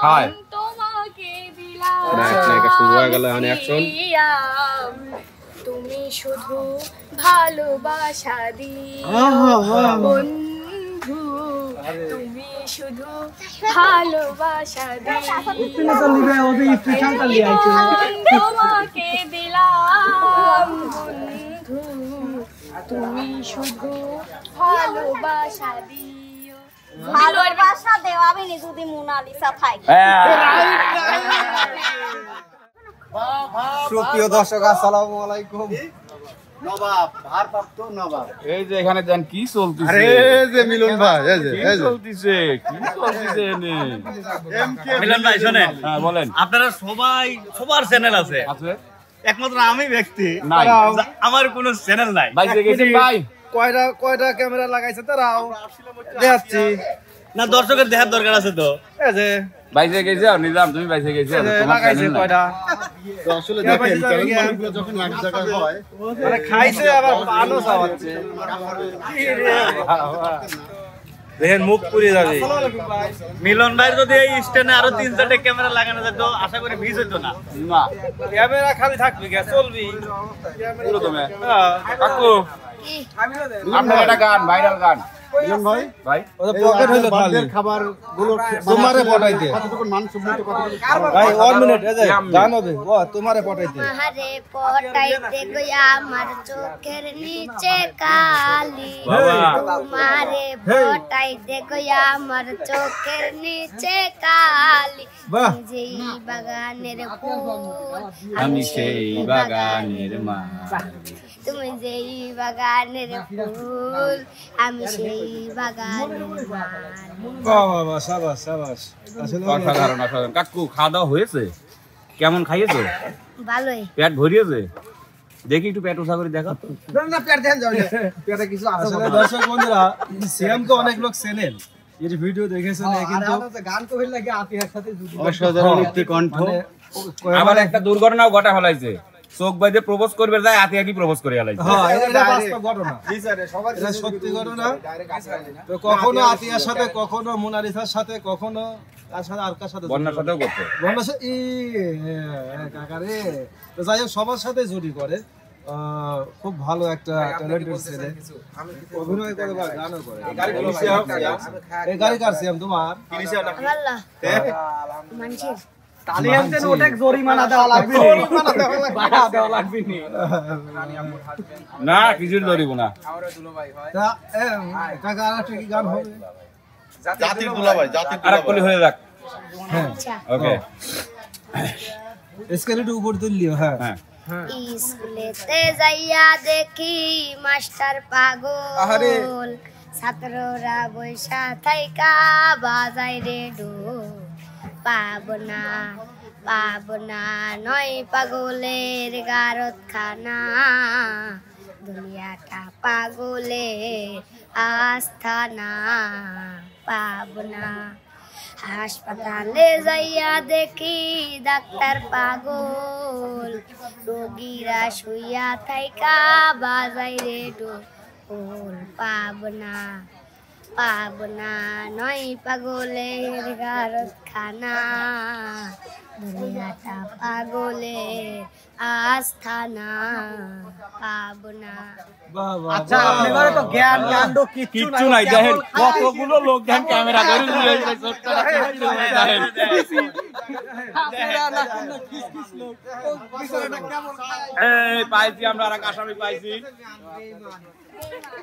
High তোমাকে দিলাম নায়িকা শুরু হয়ে গেল এখন অ্যাকশন তুমি শুধু ভালোবাসা দিও বন্ধু তুমি শুধু ভালোবাসা দিও তোমাকে দিলাম বন্ধু তুমি শুধু ভালোবাসা দিও ভালোবাসা দেওয়া আমি যদি মোনালিসা থাই সুপ্রিয় দর্শক আসসালামু আলাইকুম নবাব ভারপ্রাপ্ত নবাব এই যে এখানে জান কি চলতেছে আরে যে মিলন ভাই এই যে চলতেছে কি চলতেছে নে মিলন ভাই শুনেন হ্যাঁ বলেন আপনারা সবাই সবার চ্যানেল আছে আছে একমাত্র আমি ব্যক্তি নাই আমার কোনো চ্যানেল নাই ভাই গেছেন ভাই কয়টা ক্যামেরা লাগাইছে তারাও দেখাচ্ছি না দর্শকের দেখার দরকার আছে তো এই যে বাইসে গেছে আর নিজাম তুমি বাইসে গেছে লাগাইছে কয়টা আসলে দেখেন চ্যানেলগুলো যখন এক জায়গায় হয় মানে খাইছে আবার পানও চাওয়াচ্ছে দেখেন মুখ পুড়ে যাবে মিলন ভাই যদি এই স্ট্যান্ডে আরো 3-4টা ক্যামেরা লাগানো যেত আশা করি ভিজ হতো না না ক্যামেরা খালি থাকবে কে চলবি পুরো তুমি কাকু আপনার একটা গান ভাইরাল গান মিলন ভাই ভাই ওটা পকেট হইলো খালি খাবারগুলো তোমারে পটাইতে কতটুকু মান সম্মত কতটুকু ভাই 1 মিনিট এই যে গান হবে ও তোমারে পটাইতে মারে পটাইতে গয়া আমার চোখের নিচে কালি মারে পটাইতে গয়া আমার চোখের নিচে কালি যেই বাগানের ফুল আমি সেই বাগানের মালি তুমি যেই বাগানের ফুল আমি সেই বাগানের মালি বাহ বাহ শাবাশ শাবাশ আসলে অসাধারণ অসাধারণ কাকু খাওয়া দাওয়া হয়েছে কেমন খাইয়েছো ভালোই পেট ভরিয়েছে দেখি একটু পেট উঠা করে দেখো না পেট দেন যাও পেটে কিছু আছে আসলে দর্শক বন্ধুরা সিএম তো অনেক লোক চেনেন এই ভিডিও দেখেছেন কিন্তু গান কবির লাগে আতিহার সাথে জুড়ে অসাধারণ একটি কণ্ঠ আবার একটা দুর্ঘটনাও ঘটা হলাইছে চোখ বাইদে প্রপোজ করবে যায় আতিয়া কি প্রপোজ করে হলাইছে হ্যাঁ এটা বাস্তব ঘটনা জি স্যার এটা সত্যি ঘটনা তো কখনো আতিয়ার সাথে কখনো মোনালিসার সাথে কখনো তার সাথে আর কার সাথে বন্যার সাথেও করতে বন্যার সাথে কাকা রে তো যাই হোক সবার সাথে জুটি করে খুব ভালো একটা ট্যালেন্টেড ছেলে অভিনয় করে বা গানও করে এই গাড়ি কার সিএম তোমার আল্লাহ মানছিস তালিয়ানতে ওটা জরিমানা দেওয়া লাগবে জরিমানা দেওয়া লাগবে না কিছু ধরিব না তা কাকা আর একটা কি গান হবে জাতির দুলাভাই জাতির আর কলি হয়ে যাক আচ্ছা ওকে স্কেলেটর উপর তুললিও হ্যাঁ হ্যাঁ স্কুলেতে যাইয়া দেখি মাস্টার পাগল ছাত্ররা বৈশা থাইকা বাজাই রে ঢোল পাবনা নয় পাগলের গারত খানা দুনিয়াটা পাগলের আস্থানা পাবনা হাসপাতালে যাইয়া দেখি ডাক্তার পাগল রোগীরা শুইয়া থাইকা বাজাই রে ঢোল পাবনা নয় পাগলের গারত খানা দুনিয়াটা পাগলের আস্থানা পাবনা আচ্ছা আপনারা তো জ্ঞান কাণ্ড কিচ্ছু নাই দেখেন কতগুলো লোক দেখেন ক্যামেরা ধরে নিয়ে যাচ্ছে দেখেন আপনারা না কোন কিস লোক বিষয়টা কেমন এই পাইছি আমরা আর আসামি পাইছি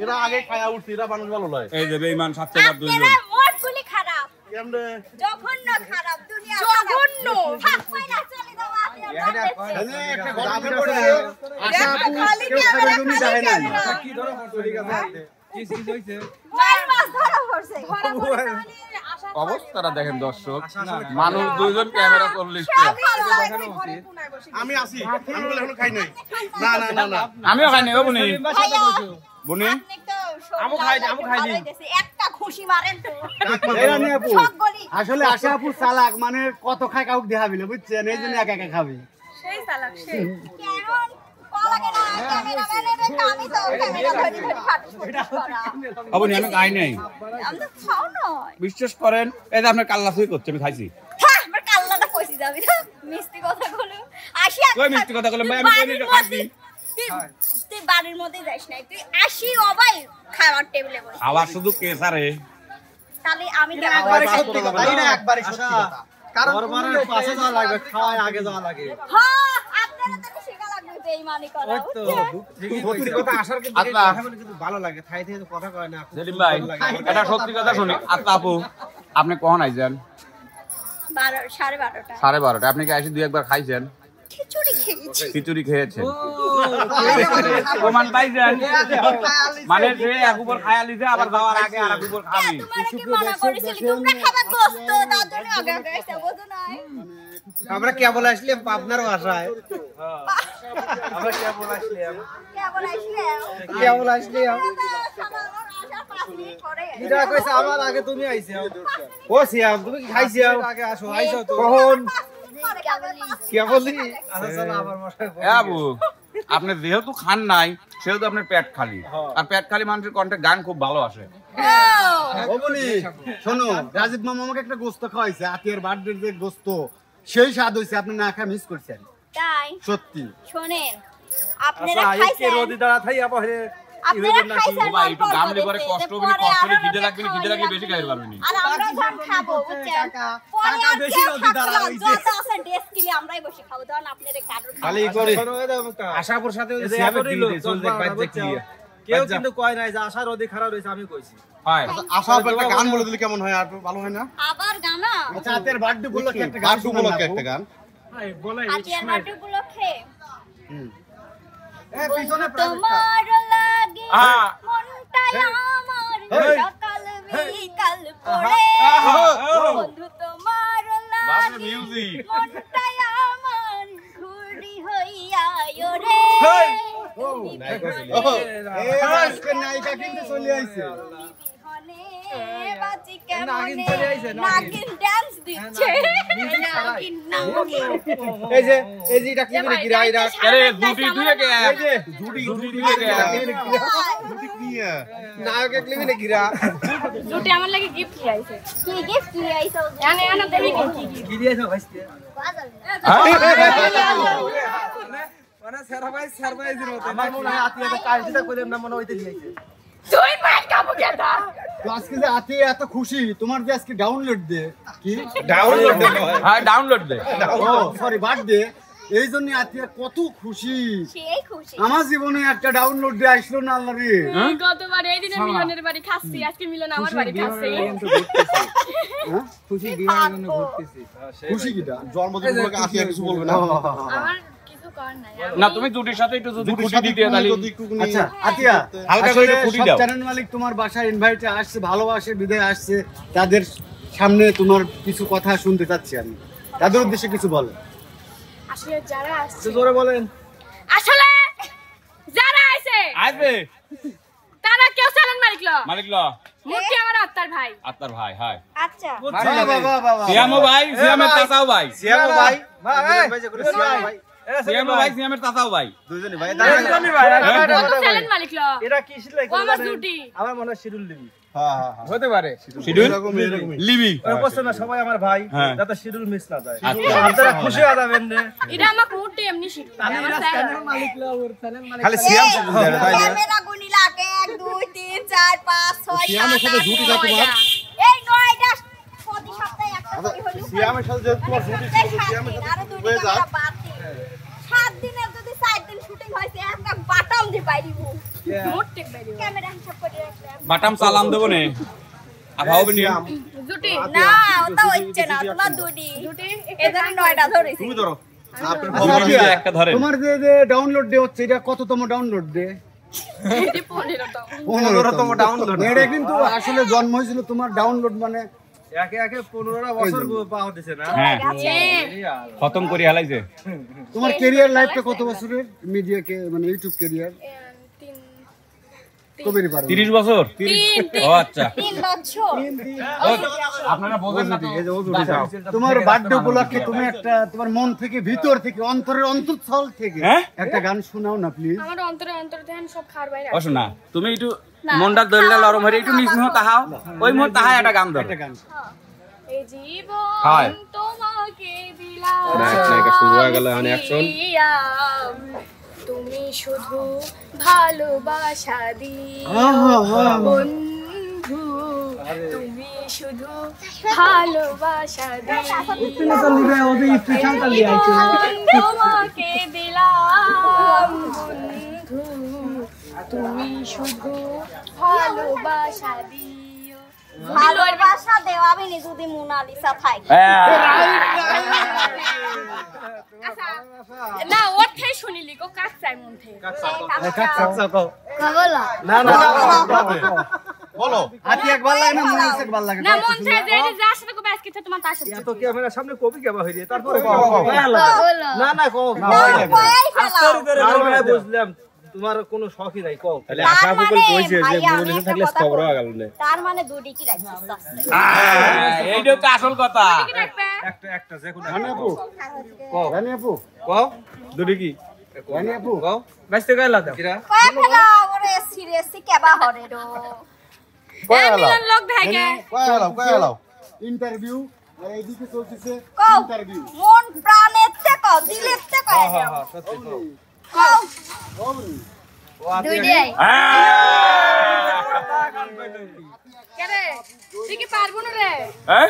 এরা আগে খায়া উঠছে এরা মানুষ ভালো লয় এই যে বেঈমান সবচেয়ে বড় দুইজন মোটগুলি খারাপ কেমনে জঘন্য খারাপ দুনিয়া জঘন্য থাক পাইনা চলে দাও একটা গল্প করে খালি ক্যামেরা খালি ক্যামেরা কি ধরো ঠিক আছে কিস হইছে মার মাছ ধরা পড়ছে অবস্থাটা দেখেন দর্শক মানুষ দুইজন ক্যামেরা 40 আমি আসি আমি বলে এখনো খাই নাই না না না না আমিও খাইনি ও বুনি বুনি আমু খাইনি একটা খুশি মারেন তো এরা নিয়ে আপু সবগুলি আসলে আশা আপু চালাক মানে কত খায় কাউক দেখাবি না বুঝছেন এইজন্য একা একা খাবে সেই চালাক সেই কেমন পালাগে না ক্যামেরাম্যানের আমি তো ক্যামেরা ধরি করা অবনি আমি খাই নাই আমি তো খাও না বিশ্বাস করেন এই যে আপনার কাল্লা সুই করছে আমি খাইছি যাবি না মিষ্টি কথা বলে আসি কই মিষ্টি কথা বলে ভাই আমি কই দিতে খাচ্ছি তুই বাড়ির মধ্যে যাস না তুই আসি অবাই খাবার টেবিলে বসে আবার শুধু কেসারে তাহলে আমি একবারে সত্যি কথা তাই না একবারে সত্যি কথা কারণ দরবারের পাশে যাওয়া লাগবে খাওয়ায় আগে যাওয়া লাগে হ্যাঁ আপনারা তো শেখা লাগবে বেঈমানি করা সত্যি কথা আসার কিন্তু আচ্ছা। কথা বলে কিন্তু ভালো লাগে থাই থেকে তো কথা কয় না সেলিম ভাই এটা সত্যি কথা শুনি আচ্ছা আপু আপনি কখন আইছেন 12:30টা 12:30 আপনি কি এসে দুই একবার খাইছেন খিচুড়ি খেয়েছি খিচুড়ি খেয়েছেন প্রমাণ পাইছেন মানে যে এক উপর খায়া লিছে আবার যাওয়ার আগে আর এক উপর খাবি তোমার কি মানা করেছিল তোমরা খাবার গোস্ত তার জন্য আগে আগে এসে বোঝো না আমরা কেবল আসলাম পাবনারও আশায় আমরা কেবল আসলাম কেবল আসলে এটা কইছে আমার আগে তুমি আইছো ও সিয়াম তুমি কি খাইছো আগে আসো আইছো তো কখন কেবলই আচ্ছা চলো আমার মশাই এ আবু আপনি যেহেতু খান নাই সেহেতু আপনার পেট খালি আর পেট খালি মানুষের কণ্ঠে গান খুব ভালো আসে ও বলি শোনো রাজীব মামা আমাকে একটা গোস্ত খাওয়াইছে আতিয়ার বার্থডের যে গোস্ত সেই স্বাদ হইছে আপনি না খায় মিস করছেন তাই সত্যি শুনেন আপনারা আচ্ছা খাইছেন একে রোদি দাঁড়া থাই আবার আপনারা খাইছেন ভাই একটু গামলে পরে কষ্ট হবে কষ্ট হলে খিদে লাগবে না খিদে লাগলে বেশি খাইতে পারবেন আর আমরা যখন খাবো বুঝছেন পরে আর বেশি রোদি দাঁড়া হইছে যত আছে ডেস্ক কিলে আমরাই বসে খাবো তখন আপনাদের কারণ খালি করে আশাপুর সাথে সিয়ামে দিলে চল দেখ বাইরে দেখি কেউ কিন্তু কয় নাই যে আশার রোদি খারাপ হইছে আমি কইছি হয় আশা একটা গান বলে দিলে কেমন হয় আর ভালো হয় না আবার গানা আচ্ছা আতিয়ার বার্থডে উপলক্ষে একটা গান উপলক্ষে একটা গান আজকের বার্থডে উপলক্ষে এ পিছনে তোমার লাগে হ্যাঁ। মনটাই আমার সকাল বিকাল পড়ে বন্ধু তোমার বাপরে লাগে মিউজিক মনটাই আমার ঘুরি হইয়া রে আজকে নায়িকা কিন্তু চলে আইছে বাঁচি কেমনে নাগিন ডান্স দিচ্ছে নাগিন নাগিন এই যে এটা কি মানে গিরা এরা আরে দুটি দুই কে দুটি দুই কে নায়কে কি মানে গিরা জুটি আমার লাগি গিফট কি আইছে কি গিফট কি আইছো জানে আনা দেবি কি কি দিয়েছো ভাইস্তে মানে সারপ্রাইজের মতো আমার মনে হয় আতিয়াতে কাজটা কইলাম না মনে হইতে দিয়েছে তুই মার কাবু কেদা তো আজকে যে আতিয়া এত খুশি তোমার যে আজকে ডাউনলোড দে কি ডাউনলোড দে হ্যাঁ ডাউনলোড দে ও সরি বার্থডে এই জন্য আতিয়া কত খুশি সেই খুশি আমার জীবনে একটা ডাউনলোড দিয়ে আসলো না আল্লাহ রে গতবার এই দিনে মিলনের বাড়ি খাচ্ছি আজকে মিলন আমার বাড়ি খাচ্ছে খুশি বিয়ের জন্য ঘুরতেছি খুশি কিটা জন্মদিন উপলক্ষে আতিয়া কিছু বলবে না আমার কিছু কর নাই না তুমি দুটির সাথে একটু যদি খুশি দিতে তাহলে আচ্ছা আতিয়া হালকা করে আসলে খুঁটি সব দাও। চ্যানেল মালিক তোমার বাসায় ইনভাইটে আসছে ভালোবাসে বিদায় আসছে তাদের সামনে তোমার কিছু কথা শুনতে চাচ্ছি আমি তাদের উদ্দেশ্যে কিছু বলো আসলে যারা আসছে জোরে বলেন আসলে যারা আইছে আসবে তারা কেউ চ্যানেল মালিক ল মালিক ল মুক্তি আমার আত্মার ভাই আত্মার ভাই হাই আচ্ছা সিয়ামো ভাই সিয়ামের চাচাও ভাই সিয়াম ভাই ভাই যে করে সিয়াম ভাই সিয়ামো ভাই সিয়ামের চাচাও ভাই দুইজনই ভাই দুইজনই ভাই চ্যানেল মালিক ল এরা কি শিল ও আমার জুটি আমার মনে হয় শিরুল দিবি হ্যাঁ হ্যাঁ হতে পারে শিডিউল লিবি ওই বলছে না সবাই আমার ভাই হ্যাঁ। যাতে শিরুল মিস না যায় আচ্ছা। আপনারা খুশি হয়ে যাবেন রে এটা আমাকে উঠে এমনি শিখি আমার চ্যানেল মালিক খালি সিয়াম ক্যামেরা গুনি লাগে 1 2 3 4 5 6 সিয়ামের সাথে ঝুটি যায় তোমার এই 9টা প্রতি সপ্তাহে একটা করে হলো সিয়ামের সাথে যে তোমার ঝুটি ছিল সিয়ামের সাথে আরো দুই হয়ে যাক ক্যামেরা বাদ দিয়ে 7 দিনে যদি 4 দিন শুটিং হইছে একটা বাটাম দি পাইরিব মোটে বাইরে ক্যামেরা হিসাব করে রাখলাম বাটাম সালাম দেবো নে আভাও নি জুটি না ওটা হচ্ছে না তোমার দুটি জুটি এখানে 9টা ধরেছি তুমি ধরো দুটো একটা ধরেন তোমার যে ডাউনলোড ডে হচ্ছে এটা কততম ডাউনলোড ডে এটি 15টা 15তম ডাউনলোড এটা কিন্তু আসলে জন্ম হয়েছিল তোমার ডাউনলোড মানে একে একে 15টা বছর পাওয়া দিছে না হ্যাঁ এ খতম করে হালাইছে তোমার ক্যারিয়ার লাইফটা কত বছরের মিডিয়া কে মানে ইউটিউব ক্যারিয়ার কবে পারে 30 বছর ও আচ্ছা 3 বছর আপনারা বোঝেন না তো তোমার বার্থডে উপলক্ষে তুমি একটা তোমার মন থেকে ভিতর থেকে অন্তরের অন্তঃস্থল থেকে হ্যাঁ? একটা গান শোনাও না প্লিজ আমার অন্তরে ধ্যান সব খার বাইরে ও শোনা তুমি একটু মনটা দললা লরম হয়ে একটু নিজ মুহ তাহাও ওই মুহ তাহায় একটা গান ধরো একটা গান এই জীবন হয়। তোমাকে দিলাম নায়িকা শুরু হয়ে গেল এখন অ্যাকশন। তুমি শুধু ভালোবাসা দিও বন্ধু, তুমি শুধু ভালোবাসা দিও তোমাকে দিলাম বন্ধু, তুমি শুধু ভালোবাসা দিও। ভালোবাসা দেওয়া আমি যদি মোনালিসা থাকি না ওর থেকে শুনিলি গো কাক চাই মন থেকে না না বলো হাতি একবার লাগে না মোনালিসা একবার লাগে না মন থেকে যে যার সাথে কবে আজকে তোমার তার সাথে এত ক্যামেরার সামনে কবি কেবা হইরে তারপরে না না কও বুঝলাম তোমার কোনো শখই নাই কও। তাহলে আশা ফুকল কইছে যে মোনালিসা থাকলে খবর হয়ে গেল না। তার মানে দুটি কি রাখছিস এইটা তো আসল কথা। কি রাখবে একটা যে কোনো রানী আপু রানী আপু কও দুটি কি রানী আপু কও বাইতে গেলা দাও কিরা কয় ফেলা ওরে সিরিয়াসলি কেবা হরে রো এই মিলন লোক ভাইকে কয় হলো ইন্টারভিউ আর এইদিকে চলতেছে কও ইন্টারভিউ মন প্রাণের থেকে কও দিলের থেকে কও হ্যাঁ সত্যি কও কও ও আতে কেরে তুই কি পারবো না রে হ্যাঁ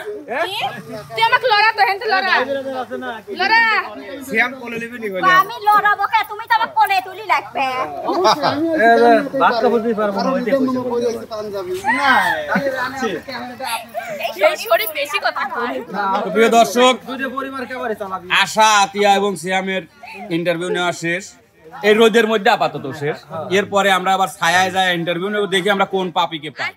তুই আমাকে লড়া তো হেনতে লড়া লড়া শ্যাম কোলে লিবি নি আমি লড়াবো কে তুমি তো আমার কোলে তুলি লাগবে বাক্কা বুঝি পারবো না ওইটা পাঞ্জাবি এই শরীর বেশি কথা কয় তো প্রিয় দর্শক, দুটো পরিবার কেবারে চালাবি আশা, আতিয়া এবং সিয়ামের ইন্টারভিউ নেওয়া শেষ। এই রোদের মধ্যে আপাতত শেষ। এরপরে আমরা আবার ছায়ায় যায় ইন্টারভিউ নেব, দেখি আমরা কোন পাপিকে পাই।